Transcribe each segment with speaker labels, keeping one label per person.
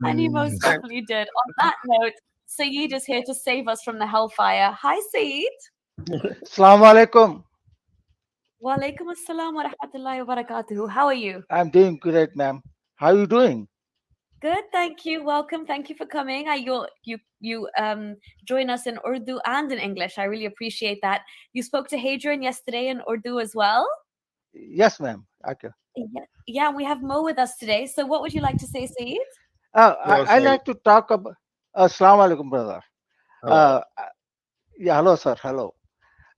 Speaker 1: And you most
Speaker 2: Mm.
Speaker 1: definitely did. On that note, Saeed is here to save us from the hellfire. Hi, Saeed.
Speaker 3: Assalamu alaikum.
Speaker 1: Wa alaikum assalam wa rahmatullahi wa barakatuhu. How are you?
Speaker 3: I'm doing great, ma'am. How are you doing?
Speaker 1: Good, thank you. Welcome. Thank you for coming. You join us in Urdu and in English. I really appreciate that. You spoke to Hadrian yesterday in Urdu as well.
Speaker 3: Yes, ma'am. Okay.
Speaker 1: Yeah, and we have Mo with us today. So what would you like to say, Saeed?
Speaker 2: Hello,
Speaker 3: I
Speaker 2: Saeed.
Speaker 3: like to talk about. Assalamu alaikum, brother.
Speaker 2: Hello.
Speaker 3: Uh, yeah, hello, sir. Hello.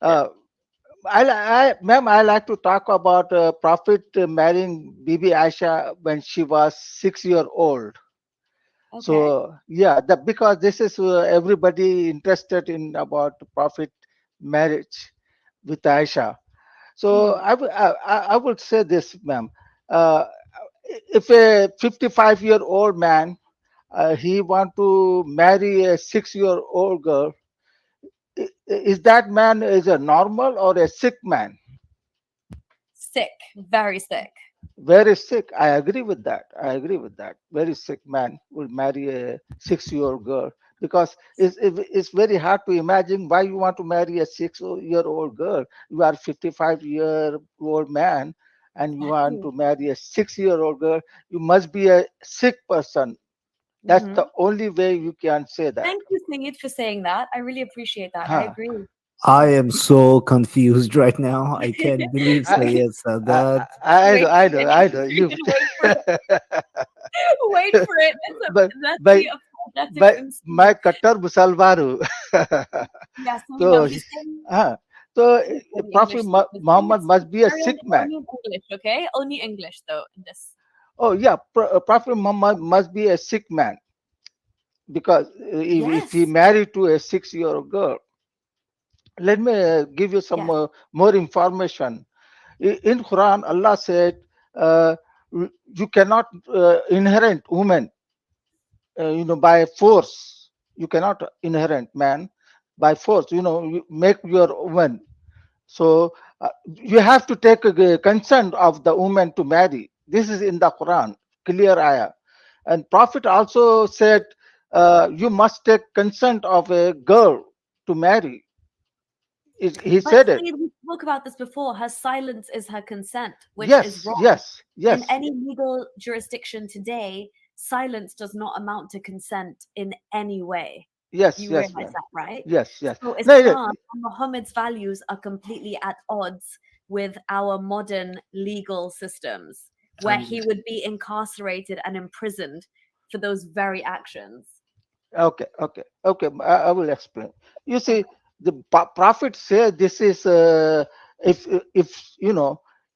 Speaker 3: Uh, ma'am, I like to talk about Prophet marrying Bibi Aisha when she was 6 year old.
Speaker 1: Okay.
Speaker 3: So yeah, because this is everybody interested in about Prophet marriage with Aisha. So
Speaker 1: Hmm.
Speaker 3: I would say this, ma'am. Uh, if a 55-year-old man he want to marry a 6-year-old girl, is that man is a normal or a sick man?
Speaker 1: Sick, very sick.
Speaker 3: Very sick. I agree with that. I agree with that. Very sick man will marry a 6-year-old girl because it's very hard to imagine why you want to marry a 6-year-old girl. You are 55-year-old man and you want
Speaker 1: Exactly.
Speaker 3: to marry a 6-year-old girl. You must be a sick person. That's
Speaker 1: Hmm.
Speaker 3: the only way you can say that.
Speaker 1: Thank you, Saeed, for saying that. I really appreciate that. I
Speaker 3: Huh.
Speaker 1: agree.
Speaker 2: I am so confused right now. I can't believe
Speaker 3: I,
Speaker 2: Sayed said
Speaker 3: I,
Speaker 2: that.
Speaker 3: I know,
Speaker 1: Wait
Speaker 3: I
Speaker 1: for
Speaker 3: know,
Speaker 1: it.
Speaker 3: I know. You,
Speaker 1: Wait for it. Wait for it. Let's
Speaker 3: but
Speaker 1: be apologetic
Speaker 3: मैं
Speaker 1: and
Speaker 3: मैं
Speaker 1: see.
Speaker 3: कट्टर मुसलमान हूँ
Speaker 1: Yes, we know.
Speaker 3: तो
Speaker 1: He's saying
Speaker 3: हाँ तो
Speaker 1: only
Speaker 3: Prophet
Speaker 1: English. So just
Speaker 3: Muhammad must be a
Speaker 1: carry on
Speaker 3: sick man.
Speaker 1: only in English, okay? Only English though in this.
Speaker 3: Oh yeah, Prophet Muhammad must be a sick man because if he
Speaker 1: Yes.
Speaker 3: married to a 6-year-old girl. Let me give you some
Speaker 1: Yes.
Speaker 3: more information. In Quran, Allah said, uh, "You cannot inherit woman, by force. You cannot inherit man by force. You make your woman. So you have to take a consent of the woman to marry. This is in the Quran, clear ayah. And Prophet also said, you must take consent of a girl to marry. He
Speaker 1: But
Speaker 3: said it.
Speaker 1: Saeed, we spoke about this before. Her silence is her consent, which is
Speaker 3: Yes,
Speaker 1: wrong.
Speaker 3: yes,
Speaker 1: In
Speaker 3: yes,
Speaker 1: any legal jurisdiction today, silence does not amount to consent in any way.
Speaker 3: yes,
Speaker 1: You
Speaker 3: yes,
Speaker 1: realize
Speaker 3: man.
Speaker 1: that, right?
Speaker 3: Yes, yes.
Speaker 1: So
Speaker 3: No,
Speaker 1: Islam and Muhammad's values are completely at odds with our modern legal systems, where he
Speaker 2: And
Speaker 1: would be incarcerated and imprisoned for those very actions.
Speaker 3: okay, okay, okay. I will explain. You see,
Speaker 1: Okay.
Speaker 3: the prophet said this is if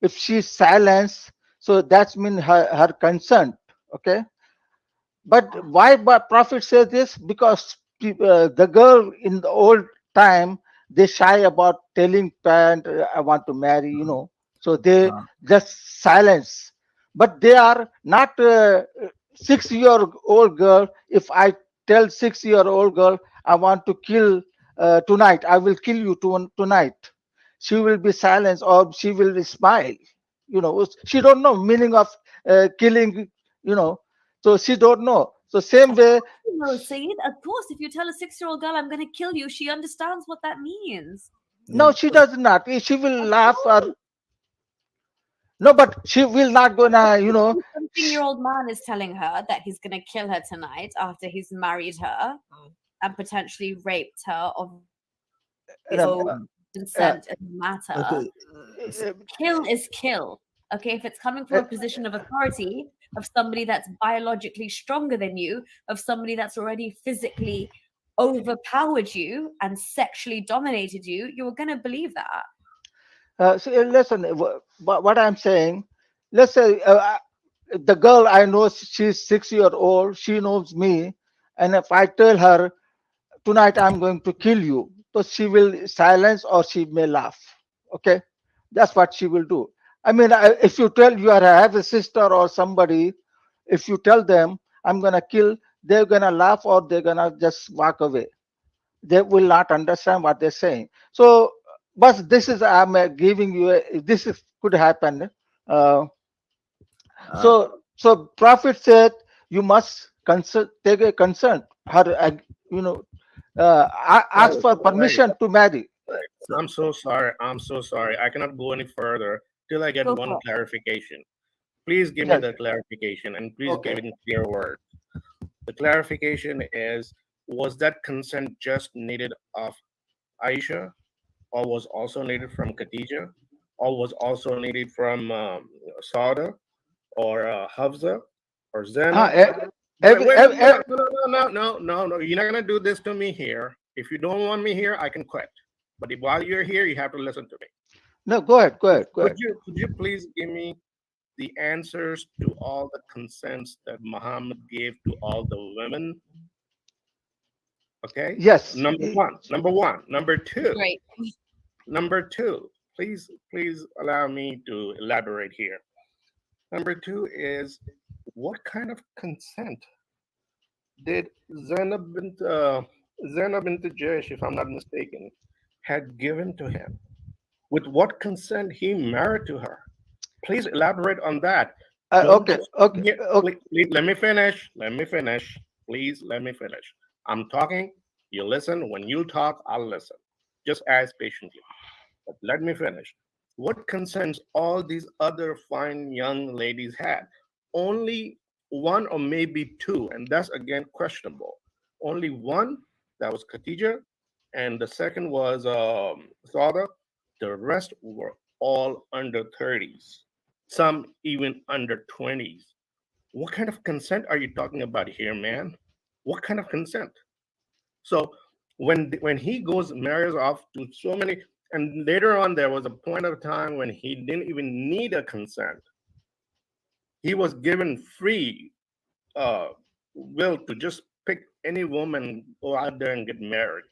Speaker 3: if she's silenced, so that's mean her consent. Okay, but
Speaker 1: Yeah.
Speaker 3: why prophet says this? Because the girl in the old time they shy about telling parent I want to marry. So they
Speaker 2: uh,
Speaker 3: just silence. But they are not 6-year-old girl. If I tell 6-year-old girl I want to kill tonight, I will kill you tonight. She will be silenced or she will smile. She don't know meaning of killing. You know, so she don't know. So same
Speaker 1: Of
Speaker 3: way,
Speaker 1: course you know, Saeed. Of course, if you tell a 6-year-old girl, I'm going to kill you, she understands what that means.
Speaker 3: no,
Speaker 2: yeah.
Speaker 3: she does not. She will
Speaker 1: Of
Speaker 3: laugh or
Speaker 1: course.
Speaker 3: no, but she will not gonna.
Speaker 1: Some 17-year-old man is telling her that he's going to kill her tonight after he's married her and potentially raped her of no
Speaker 3: Um, uh,
Speaker 1: consent in the matter.
Speaker 2: Okay.
Speaker 3: uh,
Speaker 1: Kill is kill. Okay, if it's coming from
Speaker 3: uh,
Speaker 1: a position of authority, of somebody that's biologically stronger than you, of somebody that's already physically overpowered you and sexually dominated you, you're going to believe that.
Speaker 3: so listen, what I'm saying. Let's say the girl I know, she's 6 year old. She knows me, and if I tell her tonight I'm going to kill you, so she will silence or she may laugh. Okay, that's what she will do. I mean, if you tell you have a sister or somebody, if you tell them I'm gonna kill, they're gonna laugh or they're gonna just walk away. They will not understand what they're saying. So, but this is I'm giving you this is could happen. Uh,
Speaker 2: Uh,
Speaker 3: so Prophet said you must take a consent, her, you know, ask
Speaker 4: Right,
Speaker 3: for
Speaker 4: right,
Speaker 3: permission to marry.
Speaker 4: right.
Speaker 2: So,
Speaker 4: I'm so sorry. I'm so sorry. I cannot go any further till I get
Speaker 1: Go
Speaker 4: one
Speaker 1: for it.
Speaker 4: clarification. Please give me
Speaker 3: Yes.
Speaker 4: the clarification and please give
Speaker 3: Okay.
Speaker 4: it in clear words. The clarification is, was that consent just needed of Aisha, or was also needed from Khadija, or was also needed from Sauda, or Hafsa, or
Speaker 3: Ah,
Speaker 4: Zainab? Wait,
Speaker 3: every,
Speaker 4: wait,
Speaker 3: every,
Speaker 4: no, no, no, no, no, no, no, no. You're not gonna do this to me here. If you don't want me here, I can quit. But if, while you're here, you have to listen to me.
Speaker 3: no, go ahead, go
Speaker 4: Could,
Speaker 3: ahead, go
Speaker 4: could
Speaker 3: ahead.
Speaker 4: you could you please give me the answers to all the consents that Muhammad gave to all the women? Okay.
Speaker 3: Yes.
Speaker 4: Number one. Number one. Number two.
Speaker 1: Great.
Speaker 4: Number two. Please allow me to elaborate here. Number two is, what kind of consent did Zainab bint Jash, if I'm not mistaken, had given to him? With what consent he married to her? Please elaborate on that. Don't
Speaker 3: Okay,
Speaker 4: just
Speaker 3: okay,
Speaker 4: yeah,
Speaker 3: okay.
Speaker 4: please let me finish. Let me finish. Please let me finish. I'm talking. You listen. When you talk, I'll listen. Just as patiently. But let me finish. What consents all these other fine young ladies had? Only one or maybe two, and that's again questionable. Only one, that was Khadija, and the second was Sada. The rest were all under 30s, some even under 20s. What kind of consent are you talking about here, man? What kind of consent? So when he goes marries off to so many, and later on there was a point of time when he didn't even need a consent. He was given free uh, will to just pick any woman, go out there and get married.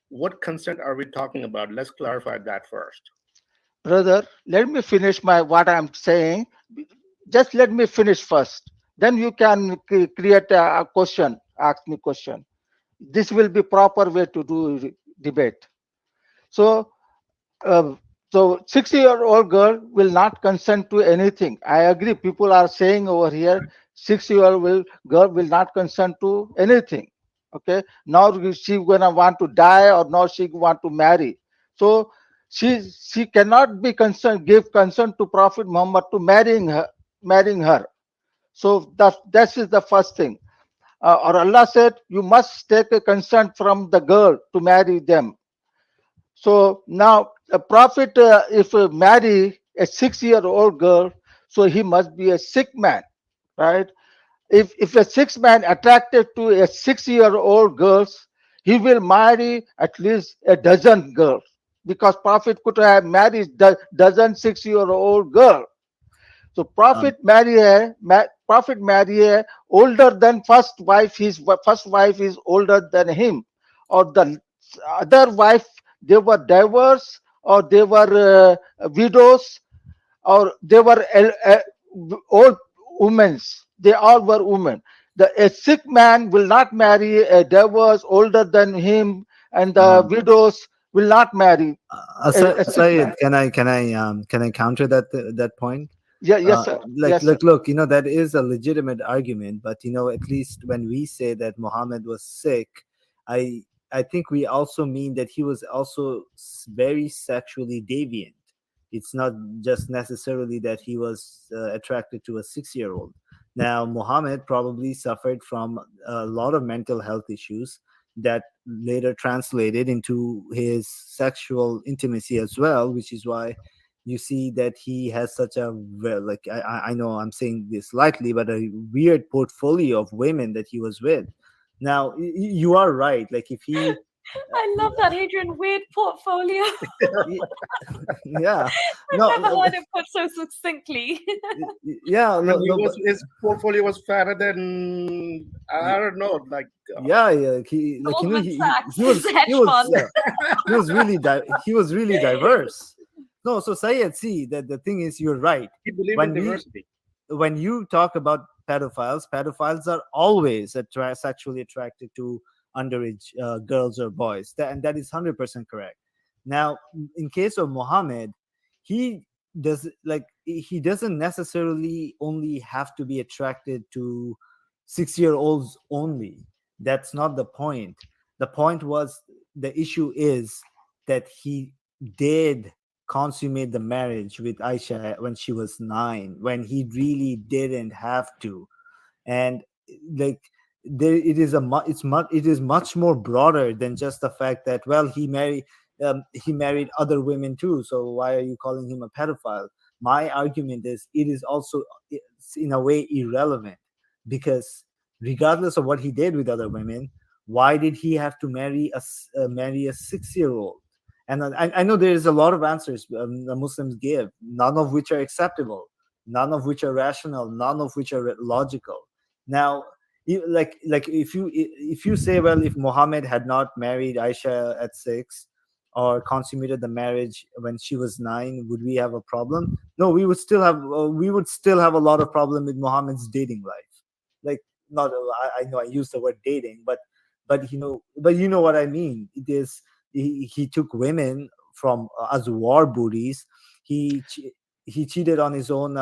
Speaker 4: What consent are we talking about? Let's clarify that first.
Speaker 3: Brother, let me finish my what I'm saying. Just let me finish first. Then you can create a question, ask me question. This will be proper way to do debate. So, uh, so 60-year-old girl will not consent to anything. I agree. People are saying over here, 60-year-old girl will not consent to anything. Okay. Now she gonna want to die or now she want to marry. So she cannot be concerned, give consent to Prophet Muhammad to marrying her. So that is the first thing. Or Allah said, you must take a consent from the girl to marry them. So now a prophet, if marry a 6-year-old girl, so he must be a sick man, right? If a 6 man attracted to a 6-year-old girls, he will marry at least a dozen girls because prophet could have married dozen 6-year-old girl. So
Speaker 2: um,
Speaker 3: prophet marry a older than first wife. His first wife is older than him, or the other wife, they were divorced or they were widows or they were old women. They all were women. A sick man will not marry a divorced older than him, and the
Speaker 2: um,
Speaker 3: widows will not marry a sick man.
Speaker 2: Syed, can I counter that point?
Speaker 3: Yeah, yes, sir.
Speaker 2: Like,
Speaker 3: Yes, sir.
Speaker 2: look, that is a legitimate argument, but at least when we say that Muhammad was sick, I I think we also mean that he was also very sexually deviant. It's not just necessarily that he was attracted to a 6 year old. Now, Muhammad probably suffered from a lot of mental health issues that later translated into his sexual intimacy as well, which is why you see that he has such a like I know I'm saying this lightly, but a weird portfolio of women that he was with. Now you are right. Like if he,
Speaker 1: I love that, Adrian. Weird portfolio.
Speaker 2: y- yeah,
Speaker 1: I've
Speaker 2: no,
Speaker 1: never heard it put so succinctly.
Speaker 2: yeah,
Speaker 4: I mean,
Speaker 2: no, no, but
Speaker 4: his portfolio was fatter than, I don't know, like
Speaker 2: yeah, yeah, he like
Speaker 1: Goldman
Speaker 2: he
Speaker 1: Sachs,
Speaker 2: was
Speaker 1: hedge fund.
Speaker 2: he was really diverse. No, so Sayed, see that the thing is, you're right.
Speaker 4: he believed in
Speaker 2: When we
Speaker 4: diversity.
Speaker 2: when you talk about pedophiles are always sexually attracted to underage girls or boys. And that is 100% correct. Now, in case of Muhammad, he he doesn't necessarily only have to be attracted to 6-year-olds only. That's not the point. The point was, the issue is that he did consummate the marriage with Aisha when she was 9, when he really didn't have to. And like, there, it is it is much more broader than just the fact that, well, he married other women too, so why are you calling him a pedophile? My argument is, it is also, it's in a way irrelevant, because regardless of what he did with other women, why did he have to marry a 6-year-old? And I know there is a lot of answers the Muslims give, none of which are acceptable, none of which are rational, none of which are logical. Now, like if you say, well, if Muhammad had not married Aisha at 6, or consummated the marriage when she was 9, would we have a problem? No, we would still have a lot of problem with Muhammad's dating life. Like, not, I know I used the word dating, but you know what I mean. It is, he took women from as war booties. He cheated on his own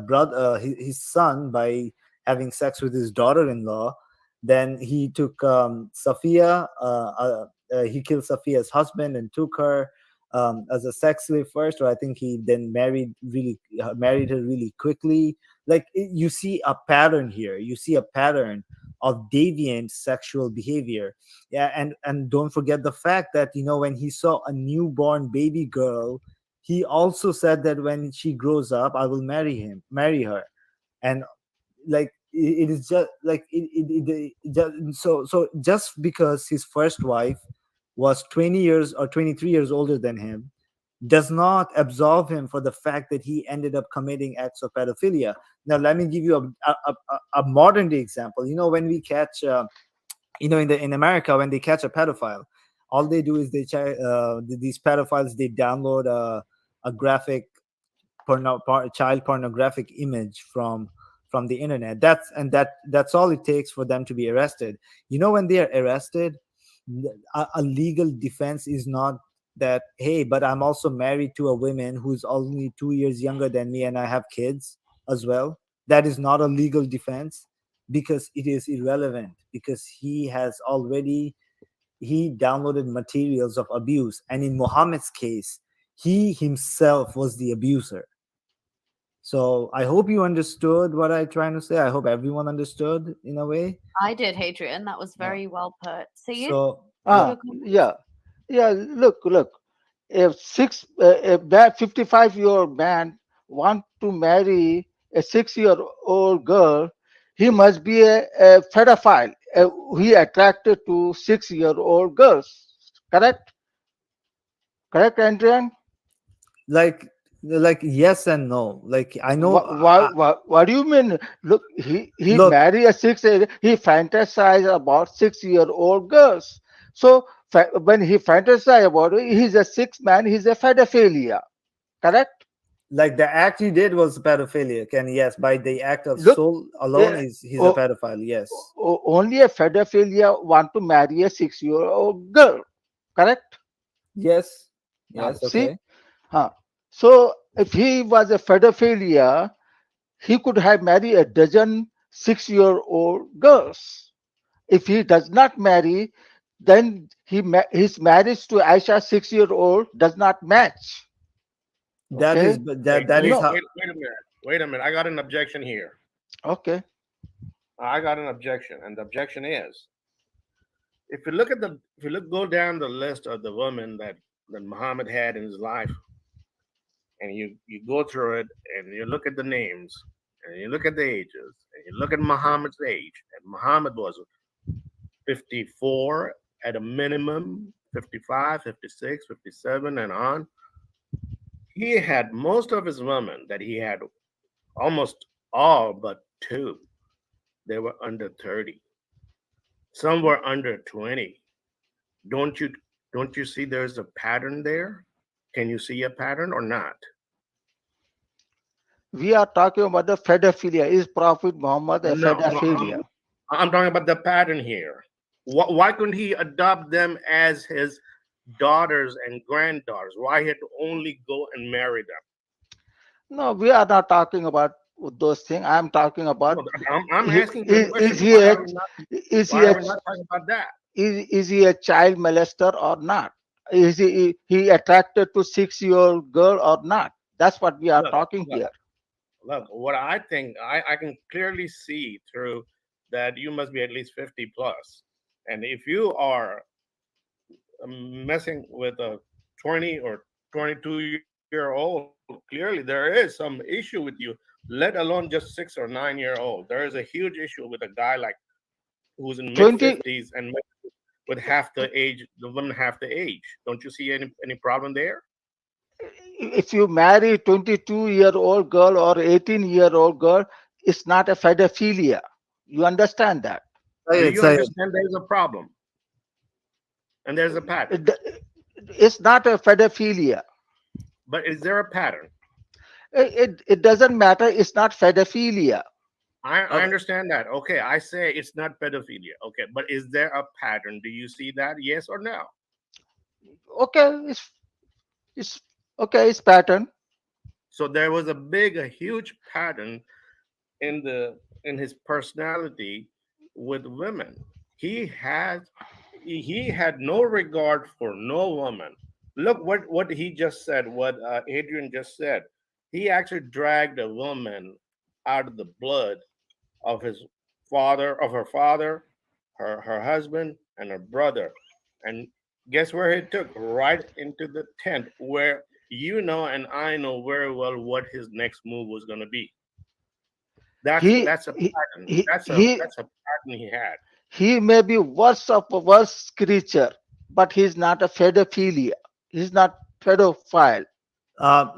Speaker 2: brother, his son, by having sex with his daughter-in-law. Then he took Safiya. He killed Safiya's husband and took her as a sex slave first, or I think he then married her really quickly. Like, you see a pattern here. You see a pattern of deviant sexual behavior. Yeah, and don't forget the fact that, when he saw a newborn baby girl, he also said that when she grows up, I will marry her. And like, it is just like so just because his first wife was 20 years or 23 years older than him, does not absolve him for the fact that he ended up committing acts of pedophilia. Now, let me give you a modern day example. When we catch in America, when they catch a pedophile, all they do is these pedophiles, they download a graphic child pornographic image from the internet. That's all it takes for them to be arrested. When they are arrested, a legal defense is not that, hey, but I'm also married to a woman who's only 2 years younger than me and I have kids as well. That is not a legal defense, because it is irrelevant, because he downloaded materials of abuse, and in Muhammad's case, he himself was the abuser. So I hope you understood what I'm trying to say. I hope everyone understood in a way.
Speaker 1: I did, Hadrian. That was very well put. Sayed,
Speaker 2: So
Speaker 3: Ah, yeah, yeah. Look. If 55-year-old man want to marry a 6-year-old girl, he must be a pedophile. He attracted to 6-year-old girls. Correct? Correct, Adrian?
Speaker 2: like yes and no. Like, I know.
Speaker 3: What do you mean? Look, he
Speaker 2: Look,
Speaker 3: married he fantasized about 6-year-old girls. So when he fantasized about it, he's a 6 man. He's a pedophilia. Correct?
Speaker 2: like, the act he did was pedophilia. Can, yes, by the act of
Speaker 3: Look,
Speaker 2: soul alone,
Speaker 3: eh,
Speaker 2: he's a
Speaker 3: o-
Speaker 2: pedophile. Yes.
Speaker 3: only a pedophilia want to marry a 6-year-old girl. Correct?
Speaker 2: Yes.
Speaker 3: Now,
Speaker 2: Yes.
Speaker 3: see?
Speaker 2: Okay.
Speaker 3: Huh. So if he was a pedophilia, he could have married a dozen 6-year-old girls. If he does not marry, then his marriage to Aisha 6-year-old does not match.
Speaker 2: That is
Speaker 3: Okay?
Speaker 2: that is how.
Speaker 4: Wait a minute. Wait a minute. I got an objection here.
Speaker 3: Okay.
Speaker 4: I got an objection, and the objection is, go down the list of the women that Muhammad had in his life, and you go through it, and you look at the names, and you look at the ages, and you look at Muhammad's age, and Muhammad was 54 at a minimum, 55, 56, 57, and on. He had most of his women that he had, almost all but two, they were under 30. Some were under 20. Don't you don't you see there's a pattern there? Can you see a pattern or not?
Speaker 3: We are talking about the pedophilia. Is Prophet Muhammad a
Speaker 4: No,
Speaker 3: pedophilia?
Speaker 4: I'm talking about the pattern here. Why couldn't he adopt them as his daughters and granddaughters? Why he had to only go and marry them?
Speaker 3: No, we are not talking about those things. I'm talking about
Speaker 4: No, I'm
Speaker 3: he-
Speaker 4: asking you a
Speaker 3: is
Speaker 4: question.
Speaker 3: he
Speaker 4: Why
Speaker 3: a
Speaker 4: are we not?
Speaker 3: is he
Speaker 4: Why
Speaker 3: a
Speaker 4: are we not talking about that?
Speaker 3: is he a child molester or not? Is he attracted to 6-year-old girl or not? That's what we are
Speaker 4: Look,
Speaker 3: talking
Speaker 4: look,
Speaker 3: here.
Speaker 4: look. What I think, I can clearly see through that you must be at least 50 plus, and if you are messing with a 20 or 22-year-old, clearly there is some issue with you. Let alone just 6 or 9 year old. There is a huge issue with a guy like who's in mid
Speaker 3: 20
Speaker 4: 50s and with half the age, the woman half the age. Don't you see any problem there?
Speaker 3: if you marry 22-year-old girl or 18-year-old girl, it's not a pedophilia. You understand that?
Speaker 4: Do
Speaker 2: Syed,
Speaker 4: you
Speaker 2: Syed,
Speaker 4: understand there is a problem and there's a pattern?
Speaker 3: It- It's not a pedophilia.
Speaker 4: But is there a pattern?
Speaker 3: It doesn't matter. It's not pedophilia.
Speaker 4: I understand that. Okay, I say it's not pedophilia. Okay, but is there a pattern? Do you see that? Yes or no?
Speaker 3: Okay, it's okay. It's pattern.
Speaker 4: So there was a huge pattern in his personality with women. He had he had no regard for no woman. Look what he just said. What Adrian just said. He actually dragged a woman out of the blood of his father, her husband, and her brother. And guess where he took? Right into the tent where you know and I know very well what his next move was gonna be.
Speaker 3: He
Speaker 4: That's a
Speaker 3: he
Speaker 4: pattern.
Speaker 3: he he,
Speaker 4: That's a pattern he had.
Speaker 3: he may be worst of a worst creature, but he's not a pedophilia. He's not pedophile.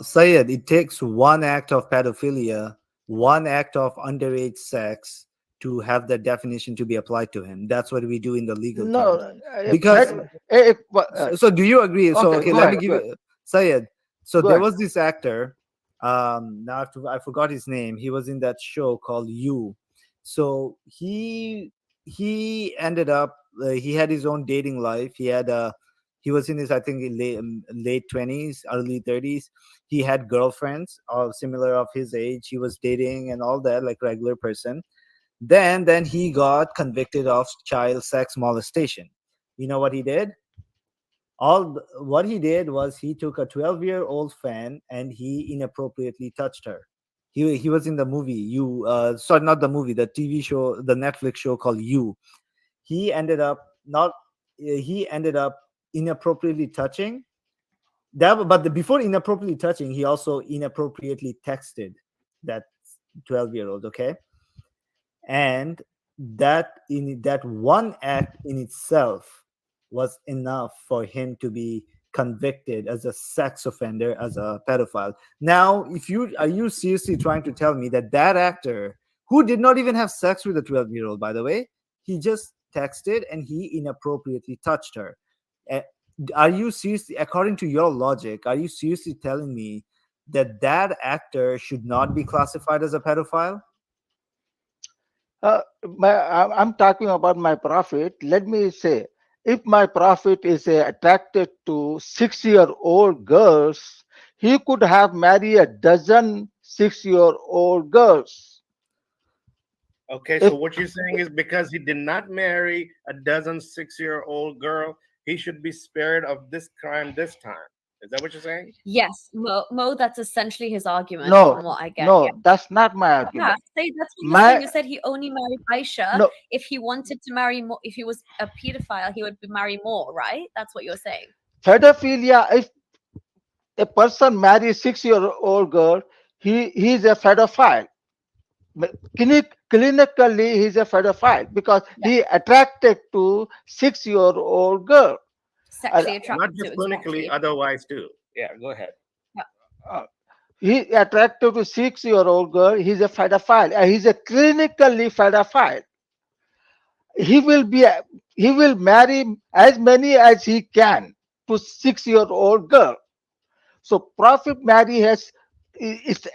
Speaker 2: Syed, it takes one act of pedophilia, one act of underage sex to have the definition to be applied to him. That's what we do in the legal
Speaker 3: No,
Speaker 2: terms. Because so do you agree? So
Speaker 3: okay,
Speaker 2: okay,
Speaker 3: go
Speaker 2: let me
Speaker 3: ahead.
Speaker 2: give
Speaker 3: Go ahead.
Speaker 2: you Syed. So
Speaker 3: Go
Speaker 2: there
Speaker 3: ahead.
Speaker 2: was this actor. Now I forgot his name. He was in that show called You. So he ended up he had his own dating life. He was in his, I think, late 20s, early 30s. He had girlfriends of similar of his age. He was dating and all that, like regular person. Then he got convicted of child sex molestation. You know what he did? What he did was he took a 12-year-old fan and he inappropriately touched her. He was in the movie You. Sorry, not the movie, the TV show, the Netflix show called You. He ended up not. He ended up inappropriately touching that, but before inappropriately touching, he also inappropriately texted that 12-year-old. Okay, and that one act in itself was enough for him to be convicted as a sex offender, as a pedophile. Now, if you are you seriously trying to tell me that that actor, who did not even have sex with a 12-year-old, by the way, he just texted and he inappropriately touched her? Eh, are you seriously, according to your logic, are you seriously telling me that that actor should not be classified as a pedophile?
Speaker 3: Uh, I'm talking about my prophet. Let me say, if my prophet is attracted to 6-year-old girls, he could have married a dozen 6-year-old girls.
Speaker 4: Okay,
Speaker 3: If
Speaker 4: so what you're saying is because he did not marry a dozen 6-year-old girl, he should be spared of this crime this time. Is that what you're saying?
Speaker 1: Yes, Mo, that's essentially his argument from
Speaker 3: no,
Speaker 1: what I get. Yeah.
Speaker 3: no, that's not my
Speaker 1: Yeah,
Speaker 3: argument.
Speaker 1: say that's what you're
Speaker 3: My
Speaker 1: saying. You said he only married Aisha.
Speaker 3: no,
Speaker 1: If he wanted to marry more, if he was a pedophile, he would marry more, right? That's what you're saying.
Speaker 3: pedophilia. If a person marries 6-year-old girl, he's a pedophile. Clinically, he's a pedophile because
Speaker 1: Yeah,
Speaker 3: he attracted to 6-year-old girl. Uh,
Speaker 1: sexually
Speaker 4: Not
Speaker 1: attracted to
Speaker 4: just clinically,
Speaker 1: exactly.
Speaker 4: otherwise too. Yeah, go ahead.
Speaker 1: Yeah.
Speaker 3: uh, he attracted to 6-year-old girl. He's a pedophile. He's a clinically pedophile. He will be. He will marry as many as he can to 6-year-old girl. So Prophet Mary has is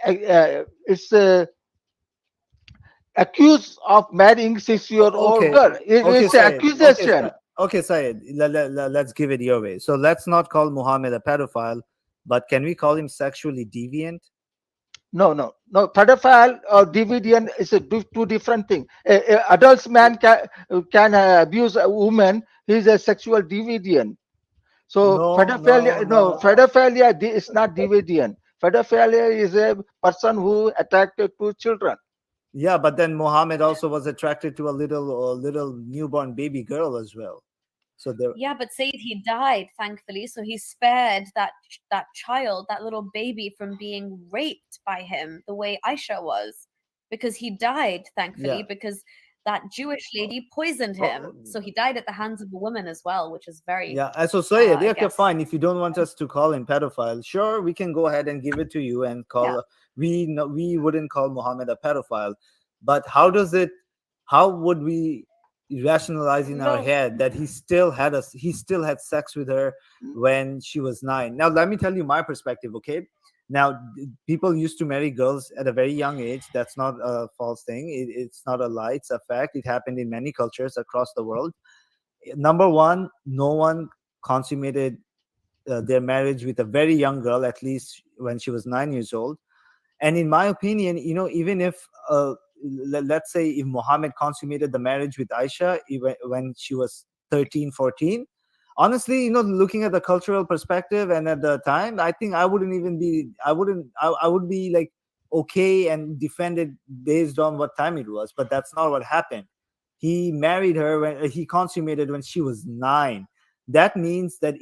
Speaker 3: accused of marrying 6-year-old
Speaker 2: Okay,
Speaker 3: girl.
Speaker 2: okay,
Speaker 3: It's an
Speaker 2: Syed. Okay,
Speaker 3: accusation.
Speaker 2: okay, Syed. Let's give it your way. So let's not call Muhammad a pedophile, but can we call him sexually deviant?
Speaker 3: No. Pedophile or deviant is two different things. Adults man can abuse a woman. He's a sexual deviant. So pedophilia, no, pedophilia is not deviant. Pedophilia is a person who attracted to children.
Speaker 2: Yeah, but then Muhammad also was attracted to a little newborn baby girl as well. So there,
Speaker 1: Yeah, but Said, he died, thankfully, so he spared that child, that little baby, from being raped by him the way Aisha was, because he died, thankfully,
Speaker 2: Yeah.
Speaker 1: because that Jewish lady poisoned him. So he died at the hands of a woman as well, which is very
Speaker 2: yeah. So say it.
Speaker 1: I
Speaker 2: Okay,
Speaker 1: guess.
Speaker 2: fine. If you don't want us to call him pedophile, sure, we can go ahead and give it to you and call.
Speaker 1: Yeah.
Speaker 2: We wouldn't call Muhammad a pedophile, but how does it? How would we rationalize in our
Speaker 3: No.
Speaker 2: head that he still had sex with her when she was 9? Now let me tell you my perspective. Okay, now people used to marry girls at a very young age. That's not a false thing. It's not a lie. It's a fact. It happened in many cultures across the world. Number one, no one consummated their marriage with a very young girl, at least when she was 9 years old. And in my opinion, even if let's say if Muhammad consummated the marriage with Aisha when she was 13, 14, honestly, looking at the cultural perspective and at the time, I think I wouldn't even be I would be like okay and defend it based on what time it was, but that's not what happened. He married her when he consummated when she was 9. That means that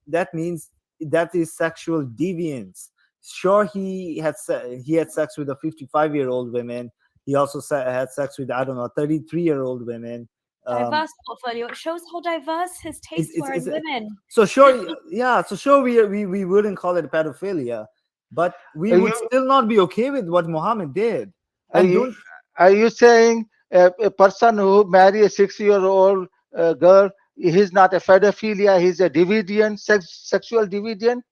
Speaker 2: that means that is sexual deviance. Sure, he had sex with a 55-year-old woman. He also had sex with, I don't know, 33-year-old women.
Speaker 1: Diverse portfolio. It shows how diverse his tastes were in women.
Speaker 2: So sure, yeah. So sure, we wouldn't call it pedophilia, but we would still not be okay with what Muhammad did. And
Speaker 3: Are you saying a person who marry a 6-year-old girl, he's not a pedophilia, he's a deviant, sexual deviant?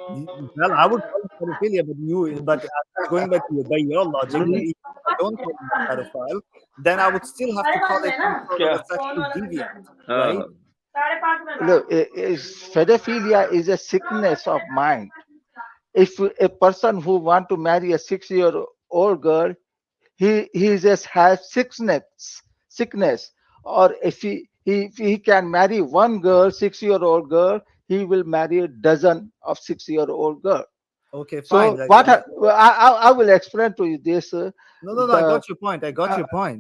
Speaker 2: well, I would call it pedophilia, but going back to by your logic, if I don't call him a pedophile, then I would still have to call it some sort of a sexual deviant, right?
Speaker 3: Look, pedophilia is a sickness of mind. If a person who want to marry a 6-year-old girl, he just has sickness, or if he can marry one girl, 6-year-old girl, he will marry a dozen of 6-year-old girl.
Speaker 2: Okay,
Speaker 3: So
Speaker 2: fine.
Speaker 3: I will explain to you this.
Speaker 2: No. I got your point.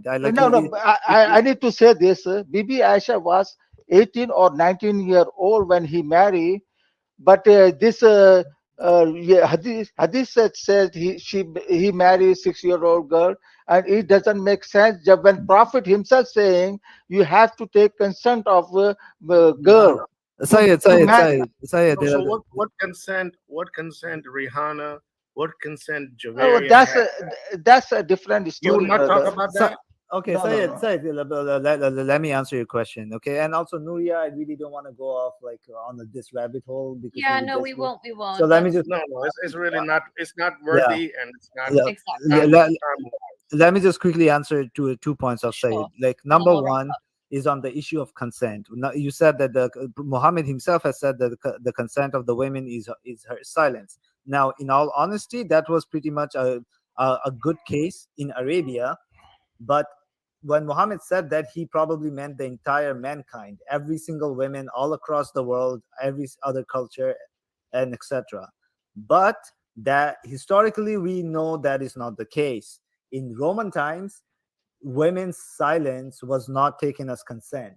Speaker 3: I need to say this. Bibi Aisha was 18 or 19 year old when he married, but this hadith said he married 6-year-old girl, and it doesn't make sense. When Prophet himself saying you have to take consent of girl.
Speaker 2: Syed.
Speaker 4: So what consent? What consent, Rihanna? What consent, Javeria?
Speaker 3: That's a different
Speaker 4: You will
Speaker 3: story.
Speaker 4: not talk about that.
Speaker 2: Okay,
Speaker 3: No,
Speaker 2: Syed, let me answer your question. Okay, and also Nuria, I really don't want to go off like on this rabbit hole because
Speaker 1: Yeah, no, we won't.
Speaker 2: So let me just
Speaker 4: No, it's really not. It's not worthy, and it's not.
Speaker 2: Yeah.
Speaker 1: Exactly.
Speaker 2: Let me just quickly answer to 2 points of Syed.
Speaker 1: Sure.
Speaker 2: Like number
Speaker 1: We'll wrap
Speaker 2: one is on the issue of consent. Now, you said that Muhammad himself has said that the consent of the women is her silence. Now, in all honesty, that was pretty much a good case in Arabia, but when Muhammad said that, he probably meant the entire mankind, every single woman all across the world, every other culture, and etc. But that historically we know that is not the case. In Roman times, women's silence was not taken as consent.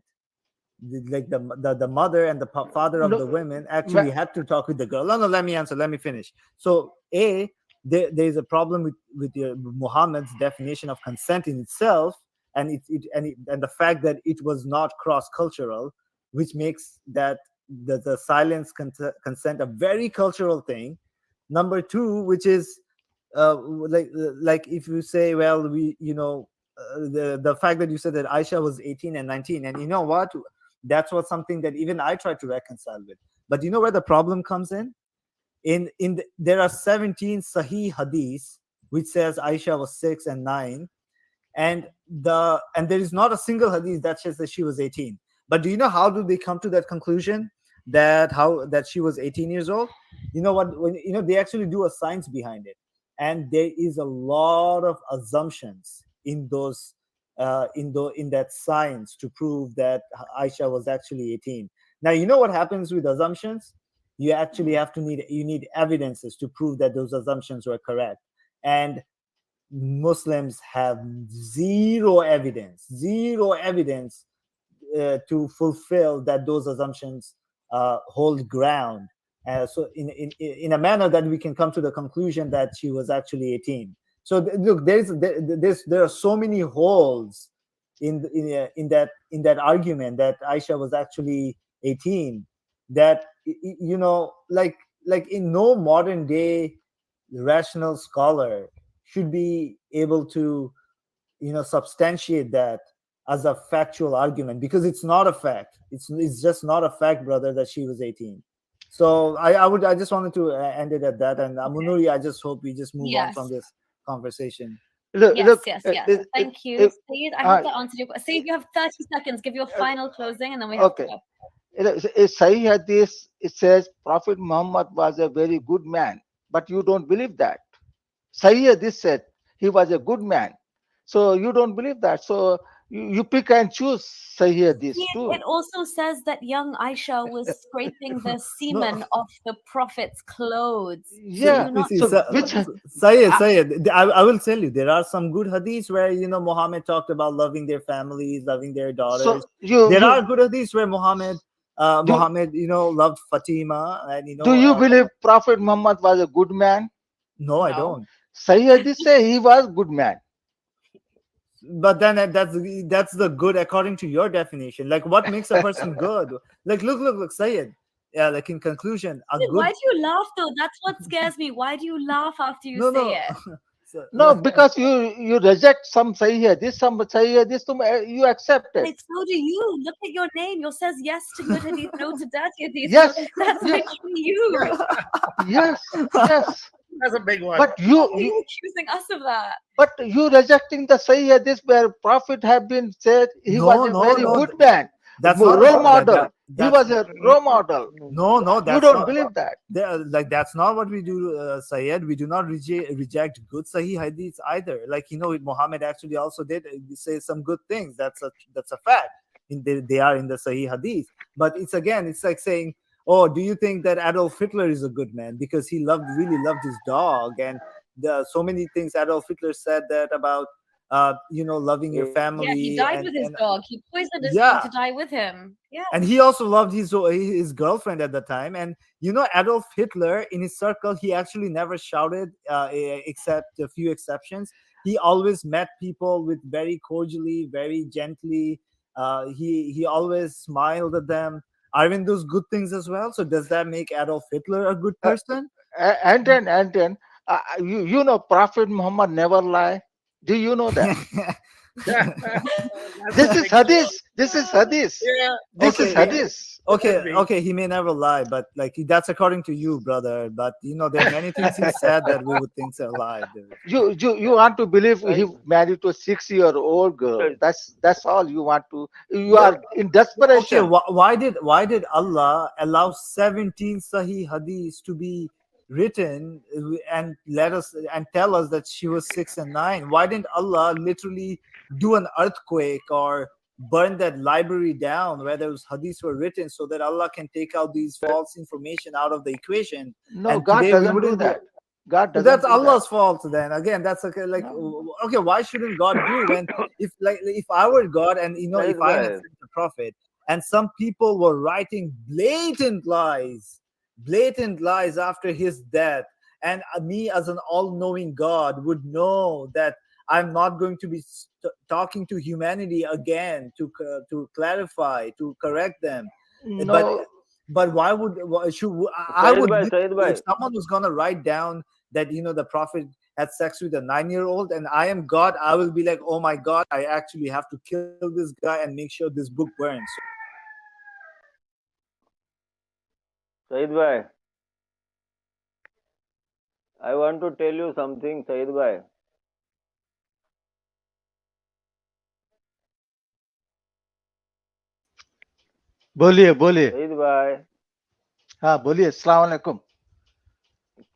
Speaker 2: Like the mother and the father of the women actually had to talk with the girl. No, let me answer. Let me finish. So there's a problem with Muhammad's definition of consent in itself, and and the fact that it was not cross-cultural, which makes that the silence consent a very cultural thing. Number two, which is like if you say, well, the fact that you said that Aisha was 18 and 19, and you know what, that's what something that even I try to reconcile with. But you know where the problem comes in? There are 17 Sahih hadiths which says Aisha was 6 and 9, and there is not a single hadith that says that she was 18. But do you know how do they come to that conclusion that she was 18 years old? You know what? They actually do a science behind it, and there is a lot of assumptions in those in that science to prove that Aisha was actually 18. Now you know what happens with assumptions. You actually have to need evidences to prove that those assumptions were correct, and Muslims have zero evidence to fulfill that those assumptions hold ground. So in a manner that we can come to the conclusion that she was actually 18. So look, there are so many holes in that argument that Aisha was actually 18, that you know, like in no modern day rational scholar should be able to, you know, substantiate that as a factual argument, because it's not a fact. It's just not a fact, brother, that she was 18. So I just wanted to end it at that. And Munuri, I just hope we just move on
Speaker 1: Yes.
Speaker 2: from this conversation.
Speaker 3: Look,
Speaker 1: Yes,
Speaker 3: look,
Speaker 1: yes,
Speaker 3: uh,
Speaker 1: yes.
Speaker 3: it-
Speaker 1: Thank
Speaker 3: it-
Speaker 1: you,
Speaker 3: it-
Speaker 1: Saeed. I hope
Speaker 3: uh,
Speaker 1: that answered your question. Saeed, you have 30 seconds. Give your final closing, and then we have
Speaker 3: okay.
Speaker 1: to go.
Speaker 3: It's Sahih Hadith, it says Prophet Muhammad was a very good man, but you don't believe that. Sahih Hadith said he was a good man, so you don't believe that. So you pick and choose Sahih Hadith
Speaker 1: See,
Speaker 3: too.
Speaker 1: it also says that young Aisha was scraping the semen off the Prophet's clothes. Do
Speaker 3: Yeah.
Speaker 1: you not
Speaker 2: See,
Speaker 3: So which
Speaker 2: Syed, I will tell you, there are some good hadiths where, you know, Muhammad talked about loving their families, loving their daughters.
Speaker 3: so you
Speaker 2: There are
Speaker 3: you
Speaker 2: good hadiths where
Speaker 3: do
Speaker 2: Muhammad, you know, loved Fatima, and you
Speaker 3: do
Speaker 2: know,
Speaker 3: you believe Prophet Muhammad was a good man?
Speaker 2: no, I
Speaker 1: No.
Speaker 2: don't.
Speaker 3: Sahih Hadith say he was good man.
Speaker 2: But then that's the good according to your definition. Like, what makes a person good? Like, look, Syed. Yeah, like in conclusion, a good
Speaker 1: Why do you laugh though? That's what scares me. Why do you laugh after you
Speaker 2: no
Speaker 1: say
Speaker 2: no.
Speaker 1: it?
Speaker 2: So,
Speaker 3: No, because you reject some Sahih Hadith, some Sahih Hadith, you accept it.
Speaker 1: Like, so do you. Look at your name. Yours says yes to good hadith, no to dirty hadith.
Speaker 3: Yes,
Speaker 1: So that's
Speaker 3: yes,
Speaker 1: literally you.
Speaker 3: yes, yes.
Speaker 4: That's a big one.
Speaker 3: But
Speaker 1: Why are
Speaker 3: you
Speaker 1: you accusing us of that?
Speaker 3: but you rejecting the Sahih Hadith where Prophet have been said he was a very
Speaker 2: no,
Speaker 3: good man,
Speaker 2: that's
Speaker 3: role
Speaker 2: not that,
Speaker 3: model. He
Speaker 2: that's
Speaker 3: was a role model.
Speaker 2: no,
Speaker 3: You
Speaker 2: that's
Speaker 3: don't
Speaker 2: not.
Speaker 3: believe that.
Speaker 2: Like, that's not what we do, Syed. We do not reject good Sahih hadiths either. Like, you know, Muhammad actually also did say some good things. That's a fact. They are in the Sahih hadith. But it's like saying, oh, do you think that Adolf Hitler is a good man because he really loved his dog? And so many things Adolf Hitler said that about you know, loving your
Speaker 3: Yeah,
Speaker 2: family.
Speaker 1: Yeah, he died
Speaker 2: and,
Speaker 1: with his
Speaker 2: and
Speaker 1: dog. He poisoned his
Speaker 2: yeah,
Speaker 1: dog to die with him. Yeah.
Speaker 2: and he also loved his girlfriend at the time. And you know, Adolf Hitler, in his circle, he actually never shouted, except a few exceptions. He always met people with very cordially, very gently. He always smiled at them. Aren't those good things as well? So does that make Adolf Hitler a good person?
Speaker 3: and then you know Prophet Muhammad never lie. Do you know that?
Speaker 4: That's
Speaker 3: This
Speaker 4: a
Speaker 3: is
Speaker 4: big one.
Speaker 3: Hadith. This is Hadith.
Speaker 4: Yeah.
Speaker 3: This is
Speaker 2: Okay.
Speaker 3: Hadith.
Speaker 2: Okay, he may never lie, but like, that's according to you, brother. But you know, there are many things he said that we would think are lie.
Speaker 3: You want to believe he married to a 6-year-old girl. That's all you want to. You are in
Speaker 2: Okay,
Speaker 3: desperation.
Speaker 2: why did Allah allow 17 Sahih hadiths to be written, and tell us that she was 6 and 9? Why didn't Allah literally do an earthquake or burn that library down where those hadiths were written, so that Allah can take out these false information out of the equation?
Speaker 3: No,
Speaker 2: And
Speaker 3: God
Speaker 2: today we
Speaker 3: doesn't do
Speaker 2: wouldn't be.
Speaker 3: that. God
Speaker 2: So
Speaker 3: doesn't
Speaker 2: that's
Speaker 3: do that.
Speaker 2: Allah's fault then. Again, that's okay. Like,
Speaker 3: No.
Speaker 2: okay, why shouldn't God do, when if I were God, and you know, if I had sent a prophet and some people were writing blatant lies after his death, and me as an all-knowing God would know that I'm not going to be talking to humanity again to clarify, to correct them.
Speaker 3: No.
Speaker 2: But why would I would if someone was gonna write down that, you know, the prophet had sex with a 9-year-old and I am God, I will be like, oh my God, I actually have to kill this guy and make sure this book burns.
Speaker 5: Saeed bhai, I want to tell you something, Saeed bhai.
Speaker 3: बोलिए
Speaker 5: सईद भाई
Speaker 3: हाँ बोलिए अस्सलाम वालेकुम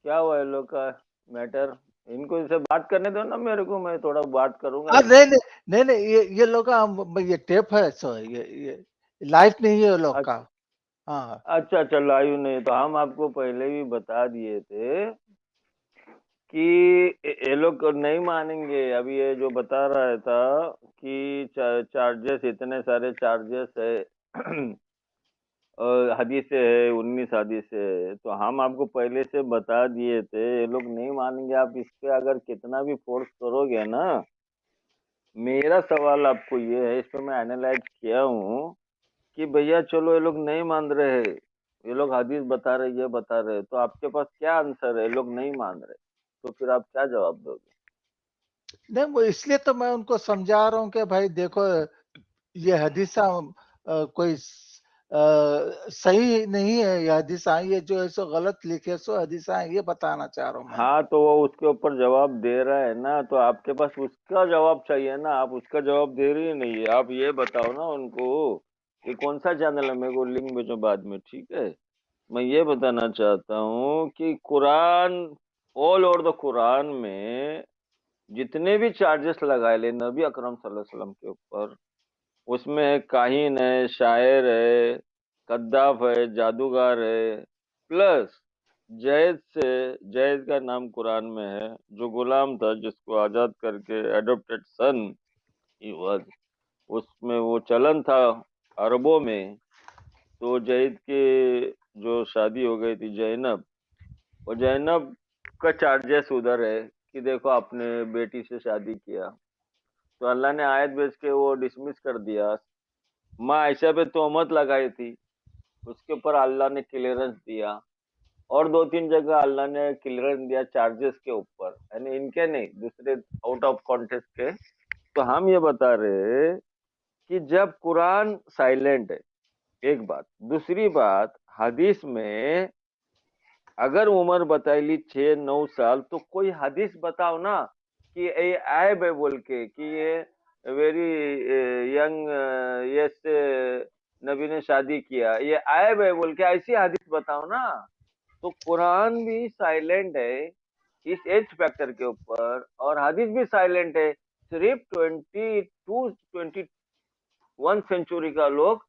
Speaker 5: क्या हुआ इन लोग का मैटर इनको इसे बात करने दो ना मेरे को, मैं थोड़ा बात करूंगा
Speaker 3: हाँ,
Speaker 5: इनसे।
Speaker 3: नहीं नहीं नहीं नहीं, ये लोग का ये टेप है, सो ये लाइव नहीं है ये लोग का। हाँ
Speaker 5: अच्छा अच्छा, लाइव नहीं तो हम आपको पहले भी बता दिए थे कि ये लोग नहीं मानेंगे। अभी ये जो बता रहा था कि चार्जेस, इतने सारे चार्जेस है और हदीसें है, 19 हदीसें है, तो हम आपको पहले से बता दिए थे, ये लोग नहीं मानेंगे। आप इस पे अगर कितना भी फोर्स करोगे ना, मेरा सवाल आपको ये है, इस पे मैं एनालाइज किया हूँ कि भैया चलो ये लोग नहीं मान रहे, ये लोग हदीस बता रहे, ये बता रहे, तो आपके पास क्या आंसर है? ये लोग नहीं मान रहे, तो फिर आप क्या जवाब दोगे?
Speaker 3: नहीं, वो इसलिए तो मैं उनको समझा रहा हूँ कि भाई देखो, ये हदीसा कोई सही नहीं है। ये हदीसा ये जो है सो गलत लिखे सो हदीसा ये बताना चाह रहा हूँ मैं।
Speaker 5: हाँ तो वो उसके ऊपर जवाब दे रहा है ना, तो आपके पास उसका जवाब चाहिए ना, आप उसका जवाब दे रही नहीं है। आप ये बताओ ना उनको, ये कौन सा चैनल है, मेरे को लिंक भेजो बाद में, ठीक है? मैं ये बताना चाहता हूँ कि Quran, all over the Quran में जितने भी चार्जेस लगाए ले नबी अकरम सल्लल्लाहु अलैहि वसल्लम के ऊपर, उसमें काहिन है, शायर है, कद्दाफ है, जादूगर है, प्लस जैद का नाम कुरान में है, जो गुलाम था जिसको आजाद करके एडॉप्टेड सन ही वाज, उसमें वो चलन था अरबों में। तो जैद के जो शादी हो गई थी जैनब, और जैनब का चार्जेस उधर है कि देखो आपने बेटी से शादी किया, तो अल्लाह ने आयत भेज के वो डिसमिस कर दिया। माँ आयशा पे तोहमत लगाई थी, उसके ऊपर अल्लाह ने क्लियरेंस दिया, और दो तीन जगह अल्लाह ने क्लियरेंस दिया चार्जेस के ऊपर, यानी इनके नहीं, दूसरे आउट ऑफ कॉन्टेक्स्ट के। तो हम ये बता रहे हैं कि जब कुरान साइलेंट है, एक बात, दूसरी बात, हदीस में अगर उम्र बताइली 6-9 साल, तो कोई हदीस बताओ ना कि ये ऐब है बोल के, कि ये वेरी यंग ये से नबी ने शादी किया, ये ऐब है बोल के, ऐसी हदीस बताओ ना। तो कुरान भी साइलेंट है इस एज फैक्टर के ऊपर, और हदीस भी साइलेंट है। सिर्फ 21 सेंचुरी का लोग,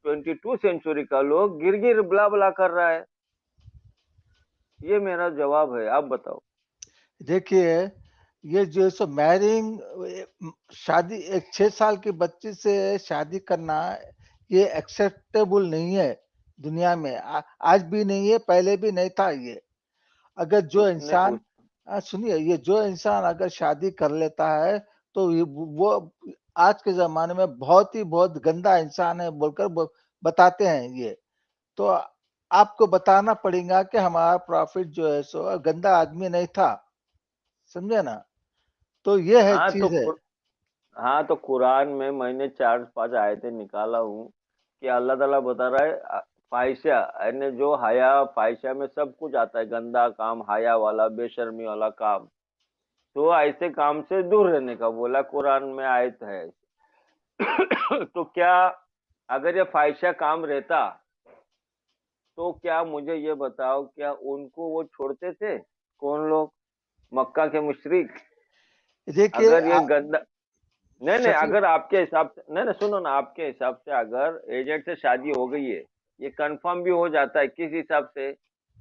Speaker 5: 22 सेंचुरी का लोग गिर गिर बुला बुला कर रहा है। ये मेरा जवाब है, आप बताओ।
Speaker 3: देखिए, ये जो है सो मैरिंग, शादी एक 6 साल की बच्ची से शादी करना ये एक्सेप्टेबल नहीं है दुनिया में। आज भी नहीं है, पहले भी नहीं था ये। अगर जो
Speaker 5: उसने
Speaker 3: इंसान
Speaker 5: उस
Speaker 3: सुनिए, ये जो इंसान अगर शादी कर लेता है तो वो आज के जमाने में बहुत ही बहुत गंदा इंसान है बोलकर बताते हैं ये। तो आपको बताना पड़ेगा कि हमारा प्रॉफिट जो है सो गंदा आदमी नहीं था, समझे ना? तो ये है
Speaker 5: हाँ तो
Speaker 3: चीज है।
Speaker 5: हाँ तो कुरान में मैंने 4-5 आयतें निकाला हूँ कि अल्लाह ताला बता रहा है फाहिशा, यानी जो हया, फाहिशा में सब कुछ आता है, गंदा काम, हया वाला, बेशर्मी वाला काम, तो ऐसे काम से दूर रहने का बोला कुरान में आयत है। तो क्या अगर ये फाहिशा काम रहता, तो क्या, मुझे ये बताओ, क्या उनको वो छोड़ते थे? कौन लोग? मक्का के मुशरिक।
Speaker 3: देखिए
Speaker 5: अगर ये गंदा, नहीं नहीं,
Speaker 3: शफी,
Speaker 5: अगर आपके हिसाब से, नहीं नहीं सुनो ना, आपके हिसाब से अगर एजेंट से शादी हो गई है, ये कंफर्म भी हो जाता है किस हिसाब से?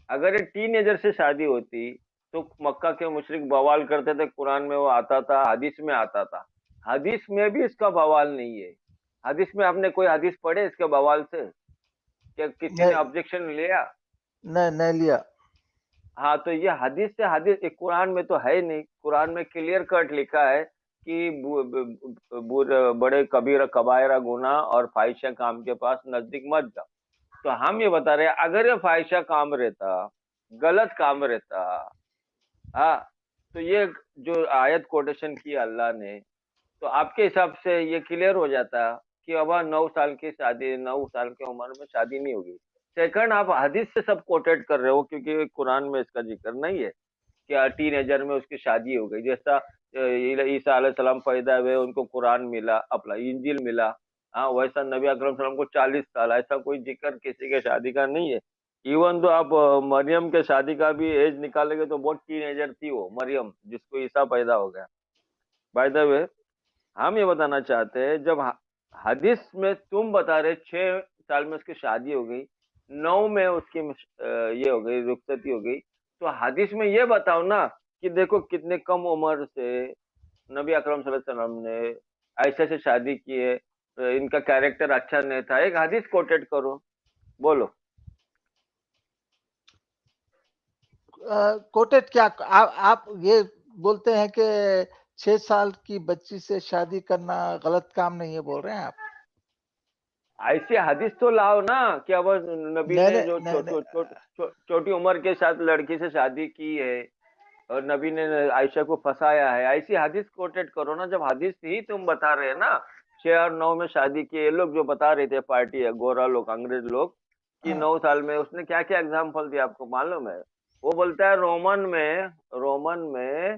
Speaker 5: अगर ये टीनेजर से शादी होती, तो मक्का के मुशरिक बवाल करते थे, कुरान में वो आता था, हदीस में आता था। हदीस में भी इसका बवाल नहीं है। हदीस में आपने कोई हदीस पढ़े इसके बवाल से? क्या किसी ने
Speaker 3: नहीं
Speaker 5: ऑब्जेक्शन लिया?
Speaker 3: नहीं नहीं लिया।
Speaker 5: हाँ तो ये हदीस से हदीस, एक कुरान में तो है ही नहीं। कुरान में क्लियर कट लिखा है कि बड़े कबीरा कबायरा गुना और फाहिशा काम के पास नजदीक मत जाओ। तो हम ये बता रहे हैं, अगर ये फाहिशा काम रहता, गलत काम रहता, हाँ, तो ये जो आयत कोटेशन की अल्लाह ने, तो आपके हिसाब से ये क्लियर हो जाता कि अब 9 साल की शादी, 9 साल की उम्र में शादी नहीं होगी। सेकंड, आप हदीस से सब कोटेड कर रहे हो, क्योंकि कुरान में इसका जिक्र नहीं है कि टीनेजर में उसकी शादी हो गई। जैसा ईसा अलैहिस्सलाम पैदा हुए, उनको कुरान मिला, अपना इंजील मिला, हाँ, वैसा नबी अकरम सल्लल्लाहु अलैहि वसल्लम को 40 साल, ऐसा कोई जिक्र किसी के शादी का नहीं है। इवन तो आप मरियम के शादी का भी एज निकालेंगे तो बहुत टीनेजर थी वो मरियम, जिसको ईसा पैदा हो गया। बाय द वे, हम ये बताना चाहते हैं, जब हदीस में तुम बता रहे 6 साल में उसकी शादी हो गई, 9 में उसकी ये हो गई, रुखसती हो गई, तो हदीस में ये बताओ ना कि देखो कितने कम उम्र से नबी अकरम सल्लल्लाहु अलैहि वसल्लम ने आयशा से शादी की है, इनका कैरेक्टर अच्छा नहीं था, एक हदीस कोटेड करो, बोलो।
Speaker 3: कोटेड क्या? आप ये बोलते हैं कि 6 साल की बच्ची से शादी करना गलत काम नहीं है, बोल रहे हैं आप?
Speaker 5: ऐसी हदीस तो लाओ ना कि अब नबी
Speaker 3: नहीं
Speaker 5: ने
Speaker 3: नहीं
Speaker 5: जो
Speaker 3: नहीं
Speaker 5: छोटी उम्र के साथ लड़की से शादी की है और नबी ने आयशा को फंसाया है, ऐसी हदीस कोटेड करो ना। जब हदीस ही तुम बता रहे हैं ना 6 और 9 में शादी की, ये लोग जो बता रहे थे पार्टी है, गोरा लोग, अंग्रेज लोग, कि
Speaker 3: हाँ,
Speaker 5: 9 साल में उसने क्या क्या एग्जाम्पल दिया आपको मालूम है? वो बोलता है रोमन में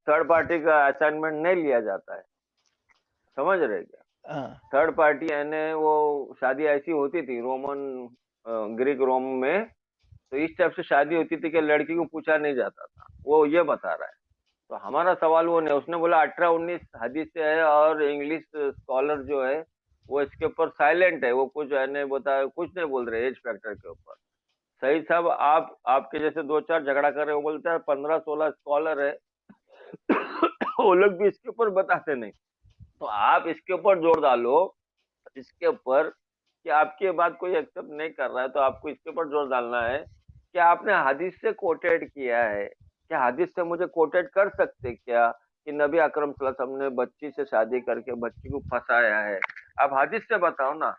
Speaker 5: थर्ड पार्टी का असाइनमेंट नहीं लिया जाता है, समझ रहे क्या?
Speaker 3: हाँ,
Speaker 5: थर्ड पार्टी यानी वो शादी ऐसी होती थी रोमन, ग्रीक रोम में, तो इस टाइप से शादी होती थी कि लड़की को पूछा नहीं जाता था, वो ये बता रहा है। तो हमारा सवाल वो नहीं, उसने बोला 18-19 हदीस से है, और इंग्लिश स्कॉलर जो है वो इसके ऊपर साइलेंट है, वो कुछ नहीं बता, कुछ नहीं बोल रहे एज फैक्टर के ऊपर। सही साहब, आप आपके जैसे 2-4 झगड़ा कर रहे हो, बोलते हैं 15-16 स्कॉलर है वो लोग भी इसके ऊपर बताते नहीं। तो आप इसके ऊपर जोर डालो, इसके ऊपर कि आपकी बात कोई एक्सेप्ट नहीं कर रहा है, तो आपको इसके ऊपर जोर डालना है कि आपने हदीस से कोटेड किया है। क्या हदीस से मुझे कोटेड कर सकते क्या कि नबी अकरम सल्लल्लाहु अलैहि वसल्लम ने बच्ची से शादी करके बच्ची को फंसाया है? आप हदीस से बताओ ना।